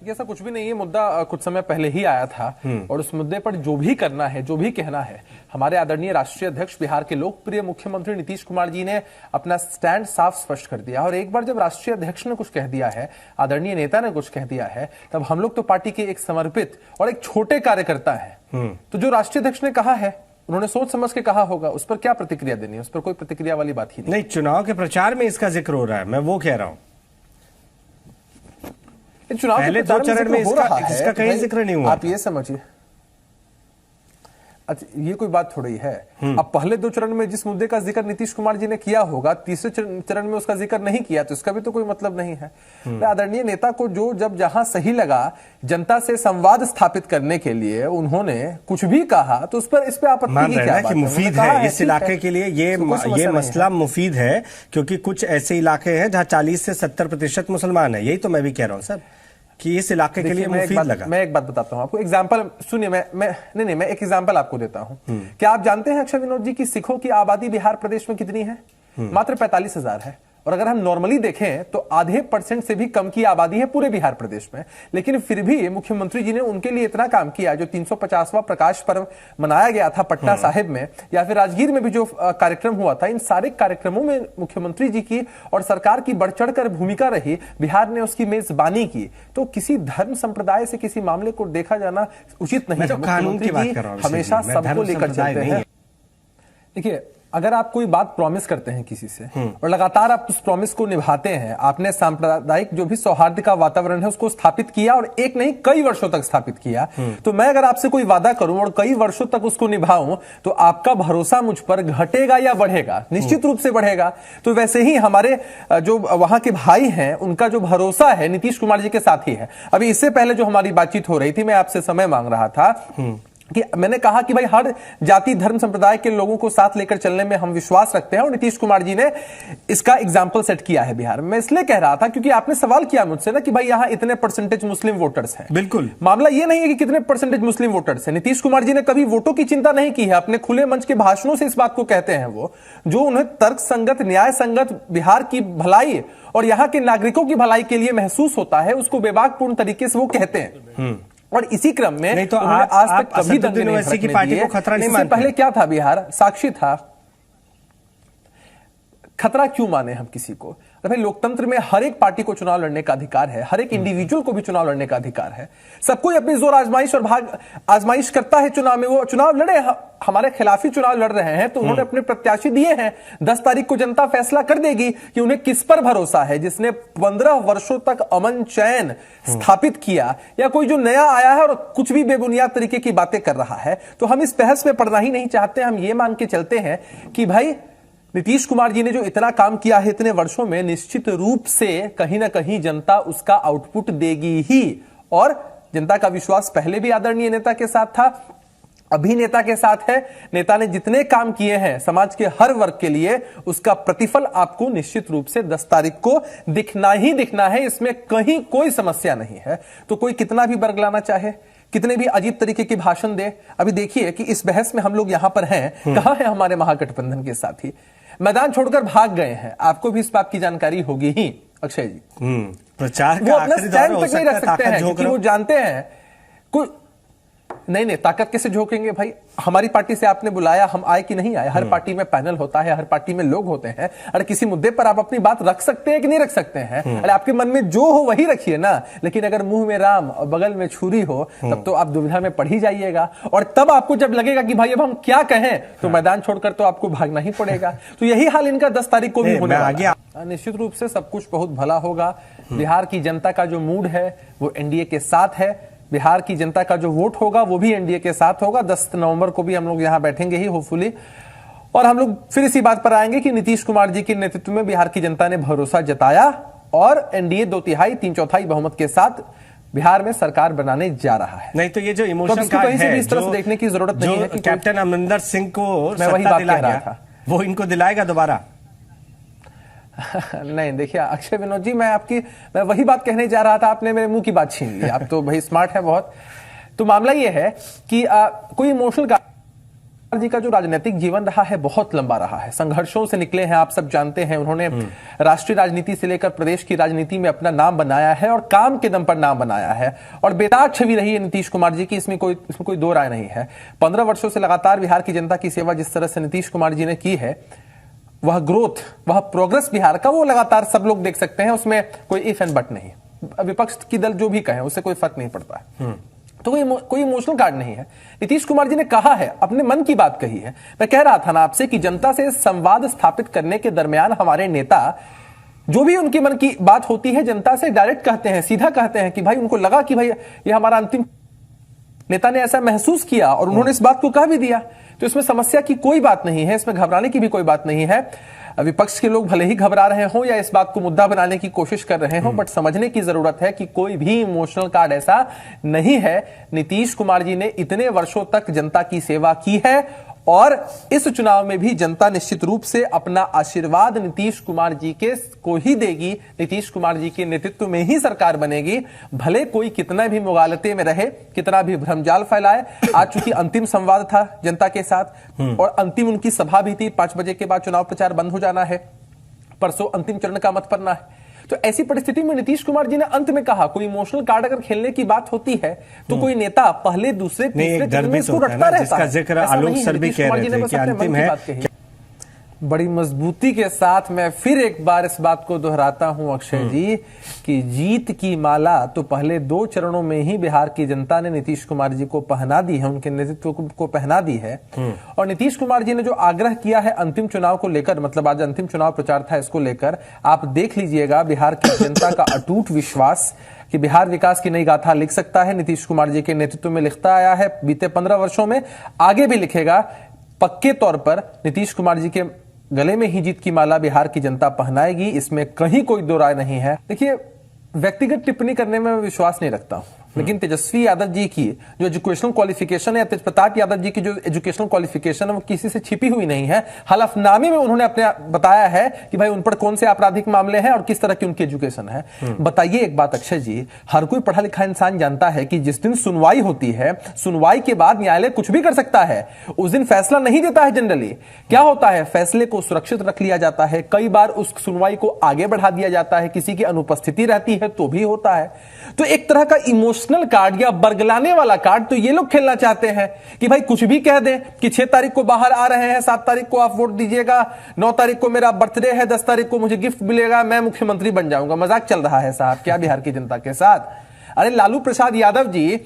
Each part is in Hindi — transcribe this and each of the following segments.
ऐसा कुछ भी नहीं है। मुद्दा कुछ समय पहले ही आया था और उस मुद्दे पर जो भी करना है, जो भी कहना है, हमारे आदरणीय राष्ट्रीय अध्यक्ष, बिहार के लोकप्रिय मुख्यमंत्री नीतीश कुमार जी ने अपना स्टैंड साफ स्पष्ट कर दिया। और एक बार जब राष्ट्रीय अध्यक्ष ने कुछ कह दिया है, आदरणीय नेता ने कुछ कह दिया है, तब हम लोग तो पार्टी के एक समर्पित और एक छोटे कार्यकर्ता है। तो जो राष्ट्रीय अध्यक्ष ने कहा है, उन्होंने सोच समझ के कहा होगा, उस पर क्या प्रतिक्रिया देनी है? उस पर कोई प्रतिक्रिया वाली बात ही नहीं। चुनाव के प्रचार में इसका जिक्र हो रहा है, मैं वो कह रहा हूं। चुनाव पहले दो चरण में इसका कहीं जिक्र नहीं हुआ। आप ये समझिए, अच्छा ये कोई बात थोड़ी है। अब पहले दो चरण में जिस मुद्दे का जिक्र नीतीश कुमार जी ने किया होगा, तीसरे चरण में उसका जिक्र नहीं किया, तो इसका भी तो कोई मतलब नहीं है। आदरणीय नेता को जो जब जहां सही लगा जनता से संवाद स्थापित करने के लिए उन्होंने कुछ भी कहा, तो उस पर आपत्ति की क्या बात है? मुफीद है इस इलाके के लिए, ये मसला मुफीद है, क्योंकि कुछ ऐसे इलाके हैं जहां 40 से 70% मुसलमान है। यही तो मैं भी कह रहा हूं सर, कि इस इलाके के लिए मुफीद लगा। मैं एक बात बताता हूं आपको, एग्जांपल सुनिए। मैं एक एग्जांपल आपको देता हूं। क्या आप जानते हैं अक्षय विनोद जी की सिखों की आबादी बिहार प्रदेश में कितनी है? मात्र 45,000 है। और अगर हम नॉर्मली देखें तो आधे % से भी कम की आबादी है पूरे बिहार प्रदेश में। लेकिन फिर भी मुख्यमंत्री जी ने उनके लिए इतना काम किया। जो 350वां प्रकाश पर्व मनाया गया था पटना साहिब में, या फिर राजगीर में भी जो कार्यक्रम हुआ था, इन सारे कार्यक्रमों में मुख्यमंत्री जी की और सरकार की बढ़ चढ़कर भूमिका रही। बिहार ने उसकी मेजबानी की। तो किसी धर्म संप्रदाय से किसी मामले को देखा जाना उचित नहीं है। कानून की बात कर रहा हूं, हमेशा सबको लेकर चलते हैं। देखिए, अगर आप कोई बात प्रॉमिस करते हैं किसी से और लगातार आप उस प्रॉमिस को निभाते हैं, आपने सांप्रदायिक जो भी सौहार्द का वातावरण है उसको स्थापित किया, और एक नहीं कई वर्षों तक स्थापित किया, तो मैं अगर आपसे कोई वादा करूं और कई वर्षों तक उसको निभाऊं, तो आपका भरोसा मुझ पर घटेगा या बढ़ेगा? निश्चित रूप से बढ़ेगा। तो वैसे ही हमारे जो वहां के भाई हैं, उनका जो भरोसा है नीतीश कुमार जी के साथ ही है। अभी इससे पहले जो हमारी बातचीत हो रही थी, मैं आपसे समय मांग रहा था कि मैंने कहा कि भाई हर जाति धर्म संप्रदाय के लोगों को साथ लेकर चलने में हम विश्वास रखते हैं, और नीतीश कुमार जी ने इसका एग्जाम्पल सेट किया है बिहार में। मैं इसलिए कह रहा था क्योंकि आपने सवाल किया मुझसे ना कि भाई यहां इतने % मुस्लिम वोटर्स हैं। बिल्कुल, मामला ये नहीं है कि कितने % मुस्लिम वोटर्स हैं। नीतीश कुमार जी ने कभी वोटों की चिंता नहीं की है। अपने खुले मंच के भाषणों से इस बात को कहते हैं वो, जो उन्हें तर्क संगत, न्याय संगत बिहार की भलाई और यहाँ के नागरिकों की भलाई के लिए महसूस होता है, उसको बेबाकपूर्ण तरीके से वो कहते हैं। और इसी क्रम में नहीं तो आज तक कभी यूनिवर्सिटी की पार्टी को खतरा नहीं मानते। पहले क्या था, बिहार साक्षी था। खतरा क्यों माने हम किसी को? भाई लोकतंत्र में हर एक पार्टी को चुनाव लड़ने का अधिकार है, हर एक इंडिविजुअल को भी चुनाव लड़ने का अधिकार है। सबको अपनी जोर आजमाइश और भाग आजमाइश करता है चुनाव में। वो चुनाव लड़े, हमारे खिलाफ ही चुनाव लड़ रहे हैं, तो उन्होंने अपने प्रत्याशी दिए हैं। 10 तारीख को जनता फैसला कर देगी कि उन्हें किस पर भरोसा है, जिसने 15 वर्षों तक अमन चैन स्थापित किया, या कोई जो नया आया है और कुछ भी बेबुनियाद तरीके की बातें कर रहा है। तो हम इस बहस में पड़ना ही नहीं चाहते। हम ये मान के चलते हैं कि भाई नीतीश कुमार जी ने जो इतना काम किया है इतने वर्षों में, निश्चित रूप से कहीं ना कहीं जनता उसका आउटपुट देगी ही। और जनता का विश्वास पहले भी आदरणीय नेता के साथ था, अभी नेता के साथ है। नेता ने जितने काम किए हैं समाज के हर वर्ग के लिए, उसका प्रतिफल आपको निश्चित रूप से 10 तारीख को दिखना ही दिखना है। इसमें कहीं कोई समस्या नहीं है। तो कोई कितना भी बरगलाना चाहे, कितने भी अजीब तरीके की भाषण दे, अभी देखिए कि इस बहस में हम लोग यहां पर हैं, कहां है हमारे महागठबंधन के साथी? मैदान छोड़कर भाग गए हैं। आपको भी इस बात की जानकारी होगी ही अक्षय जी। प्रचार वो अपना स्टैंड तक नहीं रख सकते हैं, क्योंकि वो जानते हैं कोई नहीं ताकत कैसे झोंकेंगे भाई? हमारी पार्टी से आपने बुलाया, हम आए कि नहीं आए? हर पार्टी में पैनल होता है, हर पार्टी में लोग होते हैं। अरे किसी मुद्दे पर आप अपनी बात रख सकते हैं कि नहीं रख सकते हैं? अरे आपके मन में जो हो वही रखिए ना। लेकिन अगर मुंह में राम और बगल में छुरी हो, तब तो आप दुविधा में पड़ ही जाइएगा। और तब आपको जब लगेगा कि भाई अब हम क्या कहें, तो मैदान छोड़कर तो आपको भागना ही पड़ेगा। तो यही हाल इनका 10 तारीख को भी होने वाला है। निश्चित रूप से सब कुछ बहुत भला होगा। बिहार की जनता का जो मूड है वो एनडीए के साथ है। बिहार की जनता का जो वोट होगा वो भी एनडीए के साथ होगा। 10 नवंबर को भी हम लोग यहां बैठेंगे ही होपफुली, और हम लोग फिर इसी बात पर आएंगे कि नीतीश कुमार जी के नेतृत्व में बिहार की जनता ने भरोसा जताया, और एनडीए 2/3 3/4 बहुमत के साथ बिहार में सरकार बनाने जा रहा है। नहीं तो ये जो इमोशन कार्ड है, इस तरह से देखने की जरूरत नहीं है कि कैप्टन अमरिंदर सिंह को मैं वही बात कह रहा था, वो इनको दिलाएगा दोबारा? नहीं देखिए अक्षय विनोद जी, मैं वही बात कहने जा रहा था, आपने मेरे मुंह की बात छीन ली। आप तो भाई स्मार्ट है बहुत। तो मामला ये है कि कोई इमोशनल जी का जो राजनीतिक जीवन रहा है बहुत लंबा रहा है, संघर्षों से निकले हैं, आप सब जानते हैं। उन्होंने राष्ट्रीय राजनीति से लेकर प्रदेश की राजनीति में अपना नाम बनाया है और काम के दम पर नाम बनाया है, और बेताज छवि रही है नीतीश कुमार जी की, इसमें कोई दो राय नहीं है। 15 वर्षों से लगातार बिहार की जनता की सेवा जिस तरह से नीतीश कुमार जी ने की है, वह ग्रोथ, वह प्रोग्रेस बिहार का, वो लगातार सब लोग देख सकते हैं, उसमें कोई इफ एंड बट नहीं। विपक्ष की दल जो भी कहे उससे कोई फर्क नहीं पड़ता है, तो कोई इमोशनल कार्ड नहीं है। नीतीश कुमार जी ने कहा है, अपने मन की बात कही है। मैं कह रहा था ना आपसे कि जनता से संवाद स्थापित करने के दरमियान हमारे नेता जो भी उनकी मन की बात होती है जनता से डायरेक्ट कहते हैं, सीधा कहते हैं कि भाई उनको लगा कि भाई ये हमारा अंतिम, नेता ने ऐसा महसूस किया और उन्होंने इस बात को कह भी दिया। तो इसमें समस्या की कोई बात नहीं है, इसमें घबराने की भी कोई बात नहीं है। विपक्ष के लोग भले ही घबरा रहे हों या इस बात को मुद्दा बनाने की कोशिश कर रहे हों, बट समझने की जरूरत है कि कोई भी इमोशनल कार्ड ऐसा नहीं है। नीतीश कुमार जी ने इतने वर्षों तक जनता की सेवा की है और इस चुनाव में भी जनता निश्चित रूप से अपना आशीर्वाद नीतीश कुमार जी को ही देगी। नीतीश कुमार जी के नेतृत्व में ही सरकार बनेगी, भले कोई कितना भी मुगालते में रहे, कितना भी भ्रमजाल फैलाए। आज चूंकि अंतिम संवाद था जनता के साथ और अंतिम उनकी सभा भी थी, 5 बजे के बाद चुनाव प्रचार बंद हो जाना है, परसों अंतिम चरण का मत पड़ना है। तो ऐसी परिस्थिति में नीतीश कुमार जी ने अंत में कहा, कोई इमोशनल कार्ड अगर खेलने की बात होती है तो कोई नेता पहले दूसरे तीसरे चरण में इसको रटता रहता है। जिसका जिक्र आलोक सर भी कह रहे थे कि अंतिम है। बड़ी मजबूती के साथ मैं फिर एक बार इस बात को दोहराता हूं अक्षय जी कि जीत की माला तो पहले 2 चरणों में ही बिहार की जनता ने नीतीश कुमार जी को पहना दी है, उनके नेतृत्व को पहना दी है। और नीतीश कुमार जी ने जो आग्रह किया है अंतिम चुनाव को लेकर, मतलब आज अंतिम चुनाव प्रचार था, इसको लेकर आप देख लीजिएगा बिहार की जनता का अटूट विश्वास कि बिहार विकास की नई गाथा लिख सकता है। नीतीश कुमार जी के नेतृत्व में लिखता आया है बीते 15 वर्षों में, आगे भी लिखेगा। पक्के तौर पर नीतीश कुमार जी के गले में ही जीत की माला बिहार की जनता पहनाएगी, इसमें कहीं कोई दो राय नहीं है। देखिए, व्यक्तिगत टिप्पणी करने में मैं विश्वास नहीं रखता हूं, लेकिन तेजस्वी यादव जी की जो एजुकेशनल क्वालिफिकेशन है, तेज प्रताप यादव जी की जो एजुकेशनल क्वालिफिकेशन है, वो किसी से छिपी हुई नहीं है। हलफनामे में उन्होंने अपने बताया है कि भाई उन पर कौन से आपराधिक मामले हैं और किस तरह की उनकी एजुकेशन है। बताइए एक बात अक्षय जी, हर कोई पढ़ा लिखा इंसान जानता है कि जिस दिन सुनवाई होती है, सुनवाई के बाद न्यायालय कुछ भी कर सकता है, उस दिन फैसला नहीं देता है। जनरली क्या होता है, फैसले को सुरक्षित रख लिया जाता है, कई बार उस सुनवाई को आगे बढ़ा दिया जाता है, किसी की अनुपस्थिति रहती है तो भी होता है। तो एक तरह का इमोशनल कार्ड या बरगलाने वाला कार्ड तो ये लोग खेलना चाहते हैं कि भाई कुछ भी कह दें कि 6 तारीख को बाहर आ रहे हैं, 7 तारीख को आप वोट दीजिएगा, 9 तारीख को मेरा बर्थडे है, 10 तारीख को मुझे गिफ्ट मिलेगा, मैं मुख्यमंत्री बन जाऊंगा। मजाक चल रहा है साहब क्या बिहार की जनता के साथ? अरे लालू प्रसाद यादव जी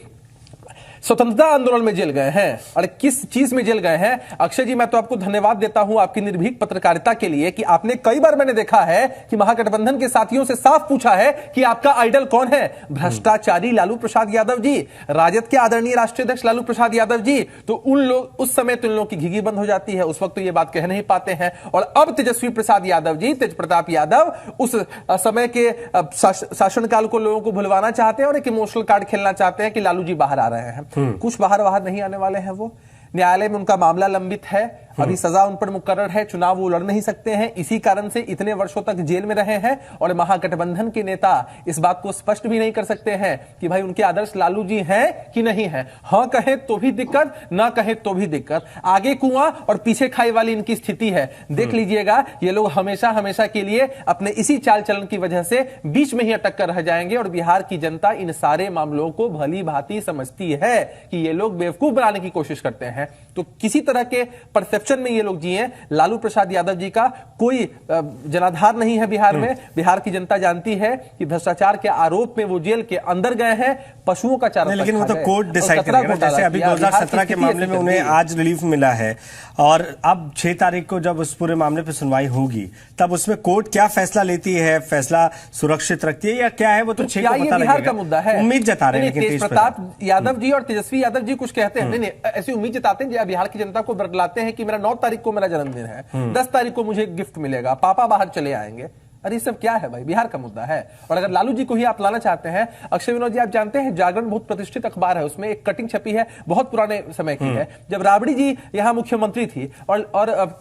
स्वतंत्रता आंदोलन में जेल गए हैं। अरे किस चीज में जेल गए हैं? अक्षय जी मैं तो आपको धन्यवाद देता हूं आपकी निर्भीक पत्रकारिता के लिए कि आपने कई बार मैंने देखा है कि महागठबंधन के साथियों से साफ पूछा है कि आपका आइडल कौन है। भ्रष्टाचारी लालू प्रसाद यादव जी, राजद के आदरणीय राष्ट्रीय अध्यक्ष लालू प्रसाद यादव जी। तो उन लोग उस समय तो इन लोगों की घिघी बंद हो जाती है, उस वक्त तो ये बात कह नहीं पाते हैं। और अब तेजस्वी प्रसाद यादव जी, तेज प्रताप यादव उस समय के शासनकाल को लोगों को भुलवाना चाहते हैं और एक इमोशनल कार्ड खेलना चाहते हैं कि लालू जी बाहर आ रहे हैं। कुछ बाहर नहीं आने वाले हैं। वो न्यायालय में उनका मामला लंबित है, अभी सजा उन पर मुकर्रर है, चुनाव वो लड़ नहीं सकते हैं, इसी कारण से इतने वर्षों तक जेल में रहे हैं। और महागठबंधन के नेता इस बात को स्पष्ट भी नहीं कर सकते हैं कि भाई उनके आदर्श लालू जी हैं कि नहीं है। हाँ कहे तो भी दिक्कत, ना कहे तो भी दिक्कत, आगे कुआं और पीछे खाई वाली इनकी स्थिति है। देख लीजिएगा, ये लोग हमेशा हमेशा के लिए अपने इसी चाल चलन की वजह से बीच में ही अटक कर रह जाएंगे। और बिहार की जनता इन सारे मामलों को भली भांति समझती है कि ये लोग बेवकूफ बनाने की कोशिश करते हैं। तो किसी तरह के परसेप्शन में ये लोग जिए। लालू प्रसाद यादव जी का कोई जनाधार नहीं है बिहार में। बिहार की जनता जानती है कि भ्रष्टाचार के आरोप में वो जेल के अंदर गए हैं, पशुओं का चारा। लेकिन वो तो कोर्ट डिसाइड करेगा। जैसे अभी 2017 के मामले में उन्हें आज रिलीफ मिला है और अब 6 तारीख को जब उस पूरे मामले पर सुनवाई होगी तब उसमें कोर्ट क्या फैसला लेती है, फैसला सुरक्षित रखती है या क्या है, वो तो 6 को पता बिहार का मुद्दा है। उम्मीद जता रहे हैं। तेज प्रताप यादव जी और तेजस्वी यादव जी कुछ कहते हैं, नहीं ऐसी उम्मीद जताते हैं, बिहार की जनता को बरगलाते हैं कि मेरा 9 तारीख को मेरा जन्मदिन है, 10 तारीख को मुझे गिफ्ट मिलेगा, पापा बाहर चले आएंगे। अरे ये सब क्या है भाई, बिहार का मुद्दा है। और अगर लालू जी को ही आप लाना चाहते हैं, अक्षय विनोद जी आप जानते हैं जागरण बहुत प्रतिष्ठित अखबार है, उसमें एक कटिंग छपी है बहुत पुराने समय की है, जब राबड़ी जी यहां मुख्यमंत्री थी और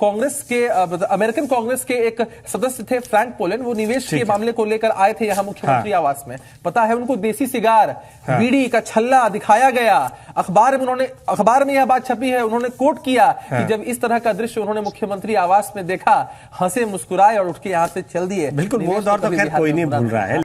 कांग्रेस के अमेरिकन कांग्रेस के एक सदस्य थे फ्रैंक पोलन, वो निवेश के मामले को लेकर आए थे यहां मुख्यमंत्री आवास में। पता है उनको देसी सिगार, बीड़ी का छल्ला दिखाया गया, अखबार में यह बात छपी है, उन्होंने कोट किया कि जब इस तरह का दृश्य उन्होंने मुख्यमंत्री आवास में देखा, हंसे मुस्कुराए और उठ के यहां से चल दिए। बिल्कुल, वो दौर तो खैर कोई नहीं भूल रहा है।